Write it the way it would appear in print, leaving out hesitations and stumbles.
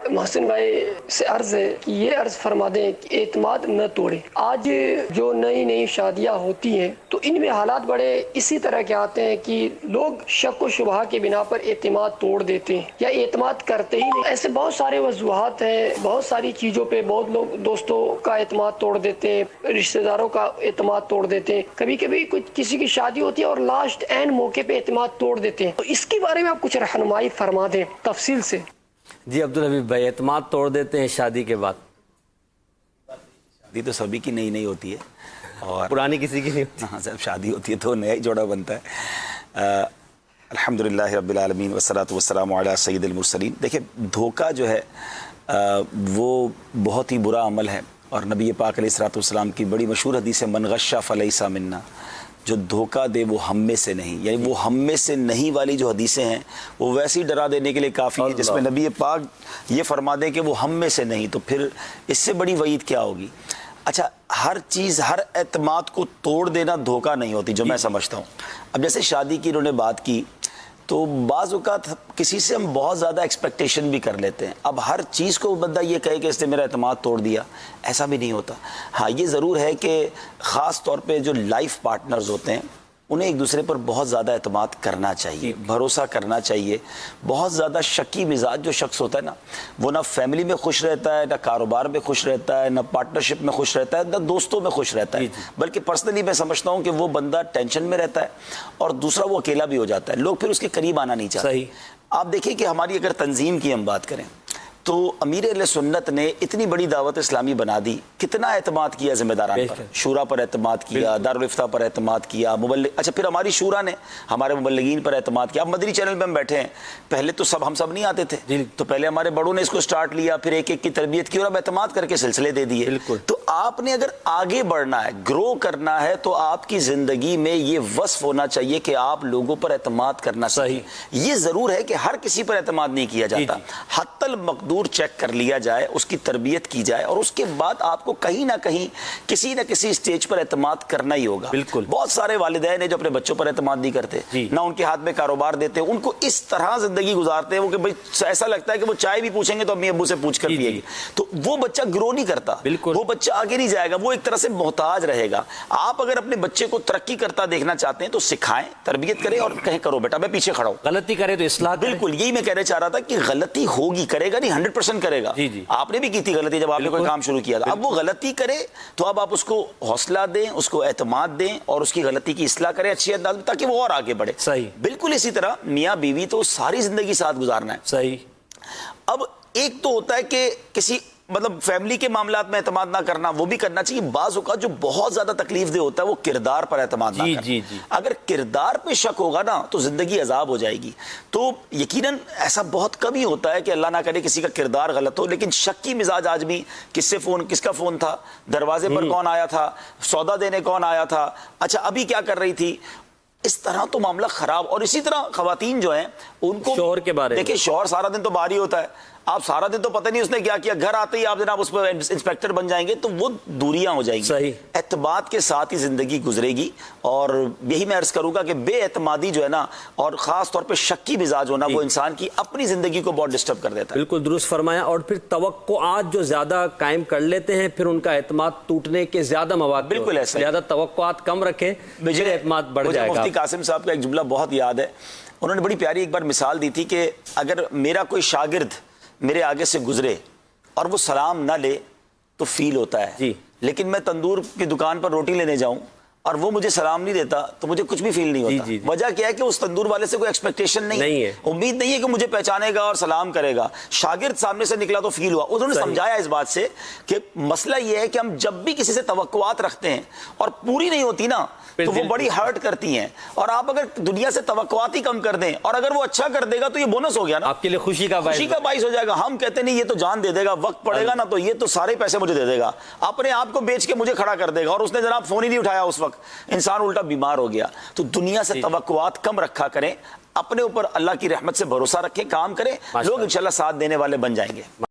محسن بھائی سے عرض ہے کہ یہ عرض فرما دیں کہ اعتماد نہ توڑیں۔ آج جو نئی نئی شادیاں ہوتی ہیں تو ان میں حالات بڑے اسی طرح کے آتے ہیں کہ لوگ شک و شبہ کے بنا پر اعتماد توڑ دیتے ہیں یا اعتماد کرتے ہی نہیں۔ ایسے بہت سارے وجوہات ہیں، بہت ساری چیزوں پہ بہت لوگ دوستوں کا اعتماد توڑ دیتے ہیں، رشتہ داروں کا اعتماد توڑ دیتے ہیں، کبھی کبھی کسی کی شادی ہوتی ہے اور لاسٹ اینڈ موقع پہ اعتماد توڑ دیتے ہیں۔ تو اس کے بارے میں آپ کچھ رہنمائی فرما دیں تفصیل سے۔ جی عبدالحبیب بھائی، اعتماد توڑ دیتے ہیں شادی کے بعد؟ شادی تو سبھی کی نئی نئی ہوتی ہے اور پرانی کسی کی نہیں ہوتی۔ ہاں صاحب، شادی ہوتی ہے تو نیا ہی جوڑا بنتا ہے۔ الحمدللہ رب العالمین والصلاۃ والسلام علی سید المرسلین۔ دیکھیں، دھوکہ جو ہے وہ بہت ہی برا عمل ہے، اور نبی پاک علیہ الصلوۃ والسلام کی بڑی مشہور حدیث ہے، من غش فلیس منا، جو دھوکہ دے وہ ہم میں سے نہیں۔ یعنی وہ ہم میں سے نہیں والی جو حدیثیں ہیں وہ ویسے ہی ڈرا دینے کے لیے کافی ہے، جس میں نبی پاک یہ فرما دے کہ وہ ہم میں سے نہیں، تو پھر اس سے بڑی وعید کیا ہوگی۔ اچھا، ہر چیز، ہر اعتماد کو توڑ دینا دھوکہ نہیں ہوتی، جو میں سمجھتا ہوں۔ اب جیسے شادی کی انہوں نے بات کی، تو بعض اوقات کسی سے ہم بہت زیادہ ایکسپیکٹیشن بھی کر لیتے ہیں۔ اب ہر چیز کو بندہ یہ کہے کہ اس نے میرا اعتماد توڑ دیا، ایسا بھی نہیں ہوتا۔ ہاں، یہ ضرور ہے کہ خاص طور پہ جو لائف پارٹنرز ہوتے ہیں انہیں ایک دوسرے پر بہت زیادہ اعتماد کرنا چاہیے، بھروسہ کرنا چاہیے۔ بہت زیادہ شکی مزاج جو شخص ہوتا ہے نا، وہ نہ فیملی میں خوش رہتا ہے، نہ کاروبار میں خوش رہتا ہے، نہ پارٹنرشپ میں خوش رہتا ہے، نہ دوستوں میں خوش رہتا ہے، بلکہ پرسنلی میں سمجھتا ہوں کہ وہ بندہ ٹینشن میں رہتا ہے، اور دوسرا وہ اکیلا بھی ہو جاتا ہے، لوگ پھر اس کے قریب آنا نہیں چاہتے۔ صحیح۔ آپ دیکھیں کہ ہماری اگر تنظیم کی ہم بات کریں تو امیر اہل سنت نے اتنی بڑی دعوت اسلامی بنا دی، کتنا اعتماد کیا ذمہ داران پر، شورا پر اعتماد کیا، دارالافتاء پر اعتماد کیا، اچھا پھر ہماری شورا نے ہمارے مبلغین پر اعتماد کیا۔ اب مدنی چینل پہ ہم بیٹھے ہیں، پہلے تو ہم سب نہیں آتے تھے، تو پہلے ہمارے بڑوں نے اس کو سٹارٹ لیا، پھر ایک ایک کی تربیت کی، اور اب اعتماد کر کے سلسلے دے دیے۔ تو آپ نے اگر آگے بڑھنا ہے، گرو کرنا ہے، تو آپ کی زندگی میں یہ وصف ہونا چاہیے کہ آپ لوگوں پر اعتماد کرنا چاہیے۔ یہ ضرور ہے کہ ہر کسی پر اعتماد نہیں کیا جاتا، حتی المقدور چیک کر لیا جائے، اس کی تربیت کی جائے، اور اس کے بعد آپ کو کہیں نہ کہیں کسی نہ کسی سٹیج پر اعتماد کرنا ہی ہوگا۔ بالکل۔ بہت سارے والدین ہیں جو اپنے بچوں پر اعتماد نہیں کرتے، نہ ان کے ہاتھ میں کاروبار دیتے، ان کو اس طرح زندگی گزارتے ہیں وہ کہ بھئی ایسا لگتا ہے کہ وہ چائے بھی پوچھیں گے تو امی ابو سے پوچھ کر پیے گی، تو وہ بچہ گرو نہیں کرتا، وہ بچہ آگے نہیں جائے گا، وہ ایک طرح سے محتاج رہے گا۔ آپ اگر اپنے بچے کو ترقی کرتا دیکھنا چاہتے ہیں تو سکھائیں، تربیت کریں، اور کہیں کرو بیٹا میں پیچھے کھڑا ہوں، غلطی کرے تو اصلاح کرے۔ بالکل یہی میں کہنا چاہ رہا تھا کہ غلطی ہوگی، کرے گا نہیں، 100% کرے گا۔ آپ نے بھی کی تھی غلطی جب آپ نے کوئی کام شروع کیا تھا، اب وہ غلطی کرے تو اب آپ اس کو حوصلہ دیں، اس کو اعتماد دیں، اور اس کی غلطی کی اصلاح کریں اچھی انداز میں، تاکہ وہ اور آگے بڑھے۔ صحیح۔ بالکل اسی طرح میاں بیوی تو ساری زندگی ساتھ گزارنا ہے۔ صحیح۔ اب ایک تو ہوتا ہے کہ کسی مطلب فیملی کے معاملات میں اعتماد نہ کرنا، وہ بھی کرنا چاہیے۔ بعض اوقات جو بہت زیادہ تکلیف دہ ہوتا ہے وہ کردار پر اعتماد نہ کرنا۔ اگر کردار پہ شک ہوگا نا تو زندگی عذاب ہو جائے گی۔ تو یقیناً ایسا بہت کم ہی ہوتا ہے کہ اللہ نہ کرے کسی کا کردار غلط ہو، لیکن شک کی مزاج آدمی، کس کا فون تھا، دروازے پر کون آیا تھا، سودا دینے کون آیا تھا، اچھا ابھی کیا کر رہی تھی، اس طرح تو معاملہ خراب۔ اور اسی طرح خواتین جو ہیں ان کو شوہر کے بارے میں، دیکھیں شوہر سارا دن تو باہر ہی ہوتا ہے، آپ سارا دن تو پتہ نہیں اس نے کیا کیا، گھر آتے ہی آپ جناب اس پر انسپیکٹر بن جائیں گے، تو وہ دوریاں ہو جائیں گی۔ اعتماد کے ساتھ ہی زندگی گزرے گی، اور یہی میں عرض کروں گا کہ بے اعتمادی جو ہے نا، اور خاص طور پہ شکی مزاج ہونا، وہ انسان کی اپنی زندگی کو بہت ڈسٹرب کر دیتا ہے۔ بالکل درست فرمایا۔ اور پھر توقعات جو زیادہ قائم کر لیتے ہیں، پھر ان کا اعتماد ٹوٹنے کے زیادہ مواقع، بالکل ایسا، زیادہ توقعات کم رکھیں، پھر اعتماد بڑھ جائے گا۔ مفتی قاسم صاحب کا ایک جملہ بہت یاد ہے، انہوں نے بڑی پیاری ایک بار مثال دی تھی کہ اگر میرا کوئی شاگرد میرے آگے سے گزرے اور وہ سلام نہ لے تو فیل ہوتا ہے، لیکن میں تندور کی دکان پر روٹی لینے جاؤں اور وہ مجھے سلام نہیں دیتا تو مجھے کچھ بھی فیل نہیں ہوتا۔ وجہ کیا ہے کہ اس تندور والے سے کوئی ایکسپیکٹیشن نہیں ہے، امید نہیں ہے کہ مجھے پہچانے گا اور سلام کرے گا۔ شاگرد سامنے سے نکلا تو فیل ہوا۔ انہوں نے سمجھایا اس بات سے کہ مسئلہ یہ ہے کہ ہم جب بھی کسی سے توقعات رکھتے ہیں اور پوری نہیں ہوتی نا تو وہ بڑی ہرٹ کرتی ہیں، اور آپ اگر دنیا سے توقعات ہی کم کر دیں اور اگر وہ اچھا کر دے گا تو یہ بونس ہو گیا نا، آپ کے لیے خوشی کا باعث ہو جائے گا۔ ہم کہتے نہیں یہ تو جان دے دے گا، وقت پڑے گا نا تو یہ تو سارے پیسے مجھے دے دے گا، اپنے آپ کو بیچ کے مجھے کھڑا کر دے گا، اور اس نے جناب فون ہی نہیں اٹھایا اس وقت، انسان الٹا بیمار ہو گیا۔ تو دنیا سے توقعات کم رکھا کریں، اپنے اوپر اللہ کی رحمت سے بھروسہ رکھیں، کام کریں، لوگ انشاءاللہ ساتھ دینے والے بن جائیں گے۔